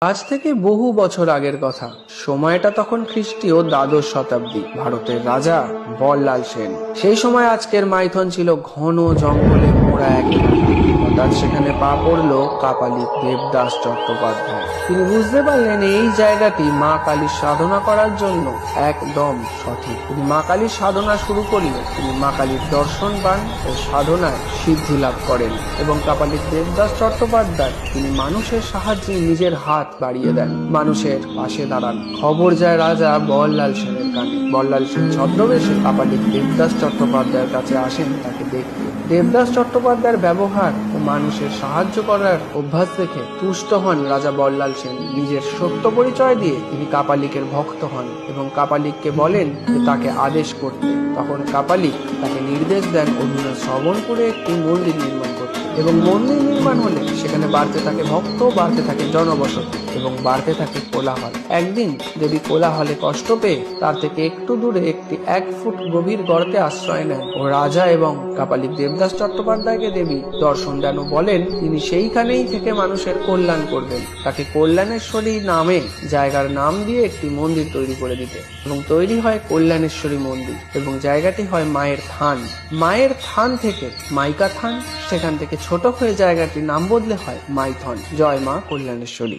আজ থেকে বহু বছর আগের কথা। সময়টা তখন খ্রিস্টীয় দ্বাদশ শতাব্দী। ভারতের রাজা বল্লাল সেন। সেই সময় আজকের মাইথন ছিল ঘন জঙ্গলে মোড়া এক এলাকা। হঠাৎ সেখানে পা পড়লো কাপালিক দেবদাস চট্টোপাধ্যায়। তিনি বুঝতে পারলেন এই জায়গাটি মা কালীর সাধনা করার জন্য একদম সঠিক। তিনি মা কালীর সাধনা শুরু করলেন। তিনি মা কালীর দর্শন পান ও সাধনায় সিদ্ধি লাভ করেন। এবং কাপালিক দেবদাস চট্টোপাধ্যায় তিনি মানুষের সাহায্যে নিজের হাত বাড়িয়ে দেন, মানুষের পাশে দাঁড়ান। খবর যায় রাজা বল্লাল সেনের কানে। বল্লাল সেন ছদ্মবেশে কাপালিক দেবদাস চট্টোপাধ্যায়ের কাছে আসেন তাকে দেখতে। দেবদাস চট্টোপাধ্যায়ের ব্যবহার ও মানুষের সাহায্য করার অভ্যাস দেখে তুষ্ট হন রাজা বল্লাল সেন। নিজের সত্য পরিচয় দিয়ে তিনি কাপালিকের ভক্ত হন এবং কাপালিককে বলেন যে তাকে আদেশ করতে। তখন কাপালিক তাকে নির্দেশ দেন অধুনা শ্রবণপুরে একটি মন্দির নির্মাণ করতে। এবং মন্দির নির্মাণ হলে সেখানে বাড়তে থাকে ভক্ত, বাড়তে থাকে জনবসতি এবং বাড়তে থাকে কোলাহল। একদিন দেবী কোলাহলে কষ্ট পেয়ে তার থেকে একটু দূরে একটি 1 ফুট গভীর গর্তে আশ্রয় নেন ও রাজা এবং কাপালিক দেবদাস চট্টোপাধ্যায়কে দেবী দর্শন দেন ও বলেন তিনি সেইখানেই থেকে মানুষের কল্যাণ করবেন। তাকে কল্যাণেশ্বরী নামে জায়গার নাম দিয়ে একটি মন্দির তৈরি করে দিতে। এবং তৈরি হয় কল্যাণেশ্বরী মন্দির এবং জায়গাটি হয় মায়ের থান। মায়ের থান থেকে মাইকা থান, সেখান থেকে ছোট হয়ে জায়গাটির নাম বদলে হয় মাইথন। জয় মা কল্যাণেশ্বরী।